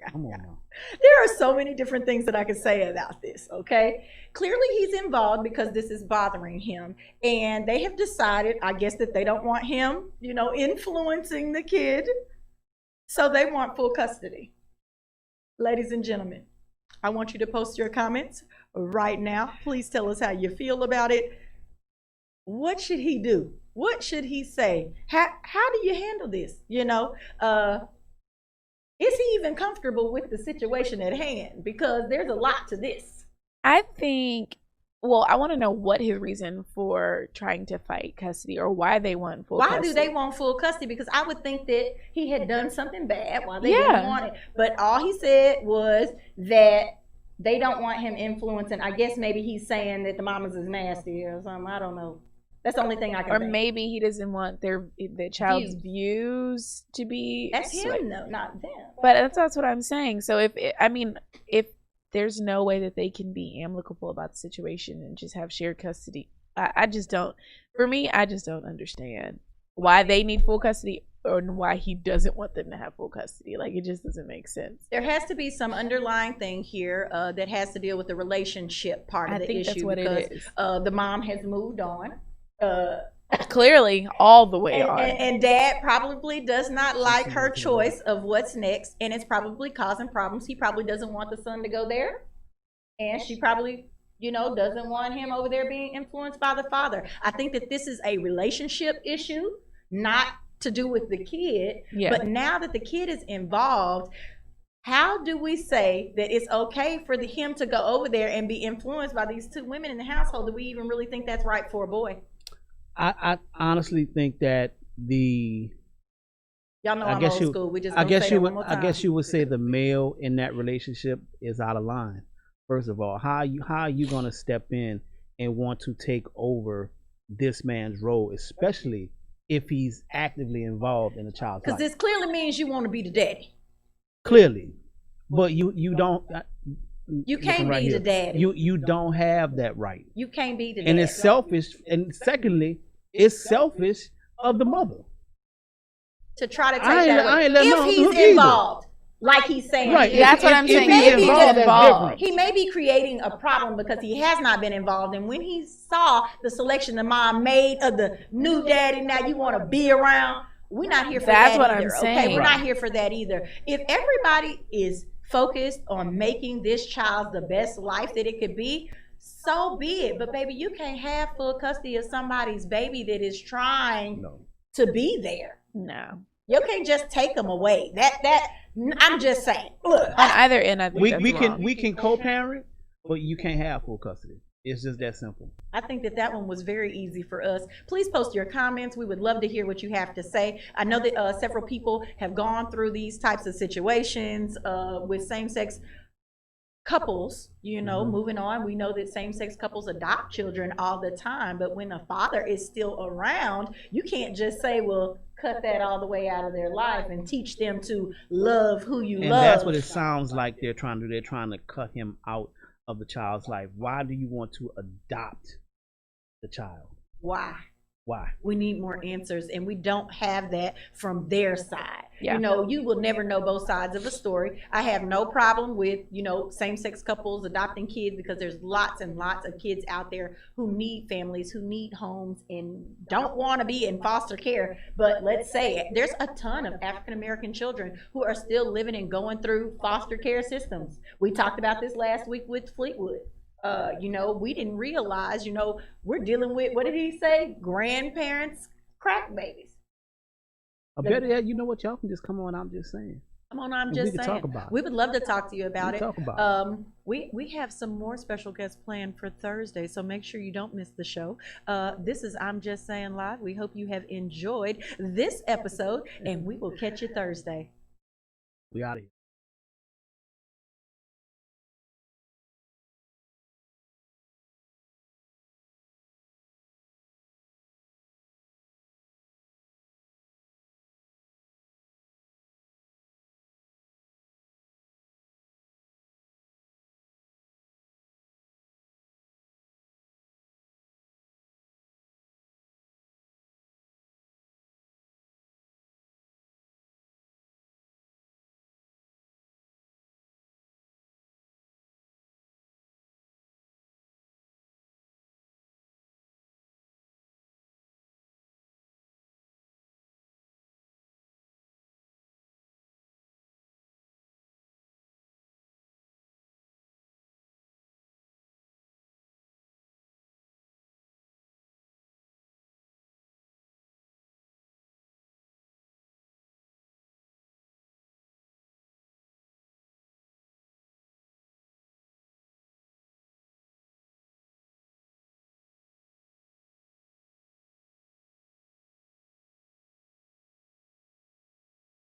Come on now. There are so many different things that I could say about this, okay? Clearly he's involved because this is bothering him. And they have decided, I guess, that they don't want him, you know, influencing the kid. So they want full custody. Ladies and gentlemen, I want you to post your comments right now. Please tell us how you feel about it. what should he do? What should he say? How do you handle this? You know, is he even comfortable with the situation at hand? Because there's a lot to this. I think, well, I want to know what his reason for trying to fight custody, or why they want full custody. Why do they want full custody? Because I would think that he had done something bad while they didn't want it. But all he said was that they don't want him influencing. I guess maybe he's saying that the mamas is nasty or something. I don't know. That's the only thing I can think. Or maybe he doesn't want the child's views to be. That's him, though, not them. But that's what I'm saying. So if there's no way that they can be amicable about the situation and just have shared custody, I just don't. For me, I just don't understand why they need full custody or why he doesn't want them to have full custody. Like, it just doesn't make sense. There has to be some underlying thing here that has to deal with the relationship part of the issue. I think that's what it is. The mom has moved on. Clearly, all the way on. And dad probably does not like her choice of what's next, and it's probably causing problems. He probably doesn't want the son to go there, and she probably, doesn't want him over there being influenced by the father. I think that this is a relationship issue, not to do with the kid. Yeah. But now that the kid is involved, how do we say that it's okay for him to go over there and be influenced by these two women in the household? Do we even really think that's right for a boy? I honestly think that y'all know I'm old school. We just I guess you would say the male in that relationship is out of line. First of all, how are you going to step in and want to take over this man's role, especially if he's actively involved in a child's life? Because this clearly means you want to be the daddy. Clearly, but you don't. You can't be the daddy. You don't have that right. You can't be the daddy. And it's selfish. And secondly, it's selfish of the mother to try to take that away. If he's involved, like he's saying, right? That's what I'm saying. He may be creating a problem because he has not been involved. And when he saw the selection the mom made of the new daddy, now you want to be around. We're not here for that either. That's what I'm saying. Okay, we're not here for that either. If everybody is focused on making this child the best life that it could be, so be it. But baby, you can't have full custody of somebody's baby that is trying to be there. No, you can't just take them away. That I'm just saying. Look, on either end, I think we can co-parent, but you can't have full custody. It's just that simple. I think that one was very easy for us. Please post your comments. We would love to hear what you have to say. I know that several people have gone through these types of situations with same-sex couples, moving on. We know that same-sex couples adopt children all the time, but when a father is still around, you can't just say, well, cut that all the way out of their life and teach them to love who you love. And that's what it sounds like they're trying to do. They're trying to cut him out of the child's life. Why do you want to adopt the child? Why? Why? We need more answers, and we don't have that from their side. Yeah. You will never know both sides of a story. I have no problem with, same-sex couples adopting kids, because there's lots and lots of kids out there who need families, who need homes, and don't want to be in foster care. But let's say there's a ton of African-American children who are still living and going through foster care systems. We talked about this last week with Fleetwood. We didn't realize, we're dealing with, what did he say? Grandparents, crack babies. I bet that, what, y'all can just come on. I'm just saying. Come on, I'm just saying. Talk about it. We would love to talk to you about it. Talk about it. We have some more special guests planned for Thursday, so make sure you don't miss the show. This is I'm Just Saying Live. We hope you have enjoyed this episode, and we will catch you Thursday. We out of here.